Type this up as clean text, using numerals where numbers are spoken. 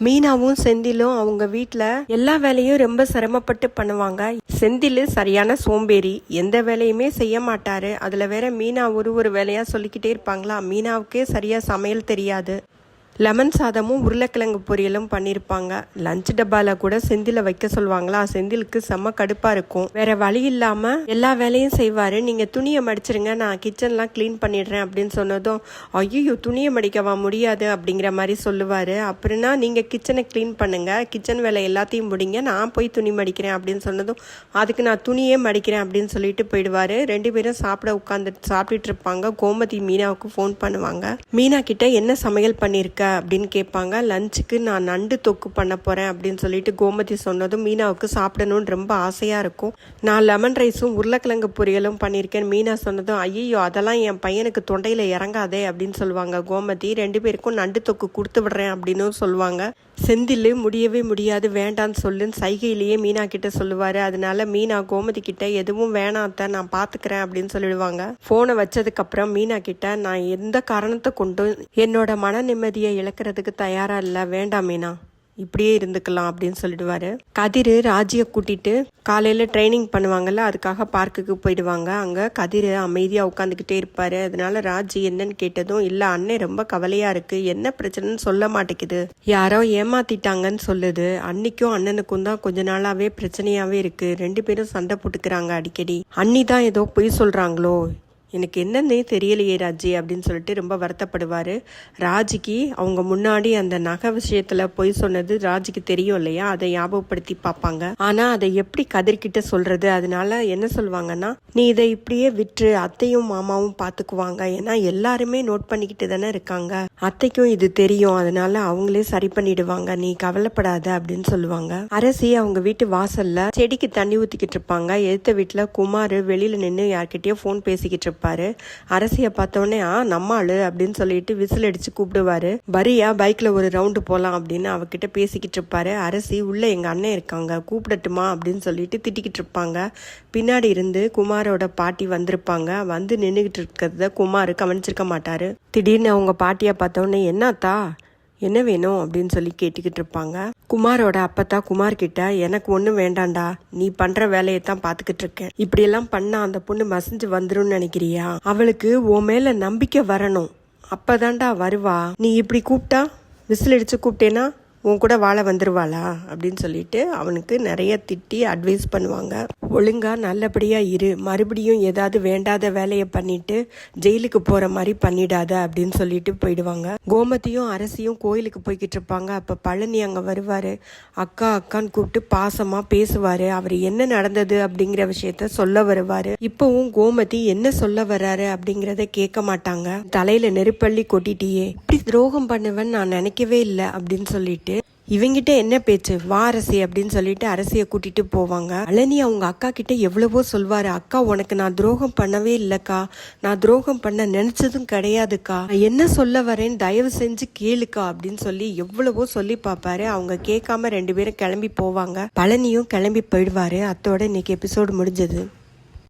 மீனாவும் செந்திலும் அவங்க வீட்டில் எல்லா வேலையும் ரொம்ப சிரமப்பட்டு பண்ணுவாங்க. செந்தில் சரியான சோம்பேறி, எந்த வேலையுமே செய்ய மாட்டாரு. அதில் வேற மீனா ஒரு வேலையாக சொல்லிக்கிட்டே இருப்பாங்களா. மீனாவுக்கே சரியாக சமையல் தெரியாது. லெமன் சாதமும் உருளைக்கிழங்கு பொரியலும் பண்ணியிருப்பாங்க. லஞ்ச் டப்பாவில் கூட செந்தில வைக்க சொல்லுவாங்களா. செந்திலுக்கு செம்ம கடுப்பாக இருக்கும். வேற வழி இல்லாமல் எல்லா வேலையும் செய்வார். நீங்கள் துணியை மடிச்சிருங்க, நான் கிச்சன்லாம் க்ளீன் பண்ணிடுறேன் அப்படின்னு சொன்னதும், ஐயோ துணியை மடிக்கவா முடியாது அப்படிங்கிற மாதிரி சொல்லுவார். அப்படின்னா நீங்கள் கிச்சனை க்ளீன் பண்ணுங்கள், கிச்சன் வேலை எல்லாத்தையும் முடிங்க, நான் போய் துணி மடிக்கிறேன் அப்படின்னு சொன்னதும், அதுக்கு நான் துணியே மடிக்கிறேன் அப்படின்னு சொல்லிட்டு போயிடுவார். 2 பேரும் சாப்பிட்டுட்டு இருப்பாங்க. கோமதி மீனாவுக்கு ஃபோன் பண்ணுவாங்க. மீனா கிட்ட என்ன சமையல் பண்ணியிருக்க அப்படின்னு கேட்பாங்க. லஞ்சுக்கு நான் நண்டு தொக்கு பண்ண போறேன் அப்படின்னு சொல்லிட்டு கோமதி சொன்னதும் மீனாவுக்கு சாப்பிடணும்னு ரொம்ப ஆசையா இருக்கும். நான் லெமன் ரைஸும் உருளைக்கிழங்கு பொரியலும் பண்ணியிருக்கேன். மீனா சொன்னதும், ஐயோ அதெல்லாம் என் பையனுக்கு தொண்டையில இறங்காதே அப்படின்னு சொல்லுவாங்க கோமதி. 2 பேருக்கும் நண்டு தொக்கு கொடுத்து விடுறேன் அப்படின்னு சொல்லுவாங்க. செந்தில் முடியவே முடியாது, வேண்டான்னு சொல்லுன்னு சைகையிலேயே மீனா கிட்ட சொல்லுவாரு. அதனால மீனா கோமதி கிட்ட எதுவும் வேணாத்த, நான் பாத்துக்கிறேன் அப்படின்னு சொல்லிடுவாங்க. போனை வச்சதுக்கு அப்புறம் மீனா கிட்ட, நான் எந்த காரணத்தை கொண்டும் என்னோட மன நிம்மதியை இழக்கிறதுக்கு தயாரா இல்லை, வேண்டாம் மீனா, இப்படியே இருந்துக்கலாம் அப்படின்னு சொல்லிடுவாரு. கதிர் ராஜியை கூட்டிட்டு காலையில ட்ரைனிங் பண்ணுவாங்கல்ல, அதுக்காக பார்க்குக்கு போயிடுவாங்க. அங்க கதிர் அமைதியா உட்காந்துக்கிட்டே இருப்பாரு. அதனால ராஜி என்னன்னு கேட்டதும், இல்ல அண்ணன் ரொம்ப கவலையா இருக்கு, என்ன பிரச்சனைன்னு சொல்ல மாட்டேங்குது, யாரோ ஏமாத்திட்டாங்கன்னு சொல்லுது. அன்னிக்கும் அண்ணனுக்கும் தான் கொஞ்ச நாளாவே பிரச்சனையாவே இருக்கு, 2 பேரும் சண்டை போட்டுக்கிறாங்க அடிக்கடி, அண்ணி தான் ஏதோ பொய் சொல்றாங்களோ, எனக்கு என்னன்னே தெரியலையே ராஜி அப்படின்னு சொல்லிட்டு ரொம்ப வருத்தப்படுவார். ராஜிக்கு அவங்க முன்னாடி அந்த நகை விஷயத்தில் பொய் சொன்னது ராஜிக்கு தெரியும் இல்லையா, அதை ஞாபகப்படுத்தி பார்ப்பாங்க. ஆனால் அதை எப்படி கதிர்கிட்ட சொல்கிறது. அதனால என்ன சொல்லுவாங்கன்னா, நீ இதை இப்படியே விற்று அத்தையும் மாமாவும் பார்த்துக்குவாங்க, ஏன்னா எல்லாருமே நோட் பண்ணிக்கிட்டு தானே இருக்காங்க, அத்தைக்கும் இது தெரியும், அதனால அவங்களே சரி பண்ணிடுவாங்க, நீ கவலைப்படாத அப்படின்னு சொல்லுவாங்க. அரசி அவங்க வீட்டு வாசல்ல செடிக்கு தண்ணி ஊற்றிக்கிட்டு இருப்பாங்க. எதிர்த்த வீட்டில் குமார் வெளியில் நின்று யார்கிட்டயோ ஃபோன் பேசிக்கிட்டு இருப்பாங்க. அரசிய பார்த்தோன்னே, நம்ம ஆளு அப்படின்னு சொல்லிட்டு விசில் அடிச்சு கூப்பிடுவாரு. பரியா பைக்ல ஒரு ரவுண்டு போலாம் அப்படின்னு அவகிட்ட பேசிக்கிட்டு இருப்பாரு. அரசி, உள்ள எங்க அண்ணன் இருக்காங்க, கூப்பிடட்டுமா அப்படின்னு சொல்லிட்டு திட்டிக்கிட்டு இருப்பாங்க. பின்னாடி இருந்து குமாரோட பாட்டி வந்திருப்பாங்க. வந்து நின்றுகிட்டு இருக்கிறத குமார் கவனிச்சிருக்க மாட்டாரு. திடீர்னு அவங்க பாட்டியை பார்த்தோன்னே, என்னத்தா என்ன வேணும் அப்படின்னு சொல்லி கேட்டுக்கிட்டு இருப்பாங்க. குமாரோட அப்பத்தா குமார் கிட்ட, எனக்கு ஒன்றும் வேண்டாண்டா, நீ பண்ற வேலையைத்தான் பார்த்துக்கிட்டு இருக்கேன், இப்படியெல்லாம் பண்ணா அந்த பொண்ணு மசிஞ்சு வந்துரும்னு நினைக்கிறியா, அவளுக்கு உன் மேல நம்பிக்கை வரணும், அப்பதான்டா வருவா, நீ இப்படி கூப்பிட்டா விசில் அடிச்சு கூப்பிட்டேன்னா உன் கூட வாழ வந்துருவாளா அப்படின்னு சொல்லிட்டு அவனுக்கு நிறைய திட்டி அட்வைஸ் பண்ணுவாங்க. ஒழுங்கா நல்லபடியா இரு, மறுபடியும் ஏதாவது வேண்டாத வேலையை பண்ணிட்டு ஜெயிலுக்கு போற மாதிரி பண்ணிடாத அப்படின்னு சொல்லிட்டு போயிடுவாங்க. கோமதியும் அரசியும் கோயிலுக்கு போய்கிட்டு இருப்பாங்க. அப்ப பழனி அங்க வருவாரு. அக்கா அக்கான்னு கூப்பிட்டு பாசமா பேசுவாரு. அவர் என்ன நடந்தது அப்படிங்கிற விஷயத்த சொல்ல வருவாரு. இப்பவும் கோமதி என்ன சொல்ல வர்றாரு அப்படிங்கறத கேட்க மாட்டாங்க. தலையில நெருப்பள்ளி கொட்டிட்டியே, இப்படி துரோகம் பண்ணுவேன்னு நான் நினைக்கவே இல்லை அப்படின்னு சொல்லிட்டு, இவங்கிட்ட என்ன பேச்சு, வா அரசி அப்படின்னு சொல்லிட்டு அரசியை கூட்டிட்டு போவாங்க. பழனி அவங்க அக்கா கிட்ட எவ்வளவோ சொல்வாரு. அக்கா, உனக்கு நான் துரோகம் பண்ணவே இல்லக்கா, நான் துரோகம் பண்ண நினைச்சதும் கிடையாதுக்கா, என்ன சொல்ல வரேன்னு தயவு செஞ்சு கேளுக்கா அப்படின்னு சொல்லி எவ்வளவோ சொல்லி பார்ப்பாரு. அவங்க கேட்காம 2 பேரும் கிளம்பி போவாங்க. பழனியும் கிளம்பி போயிடுவாரு. அத்தோட இன்னைக்கு எபிசோடு முடிஞ்சது.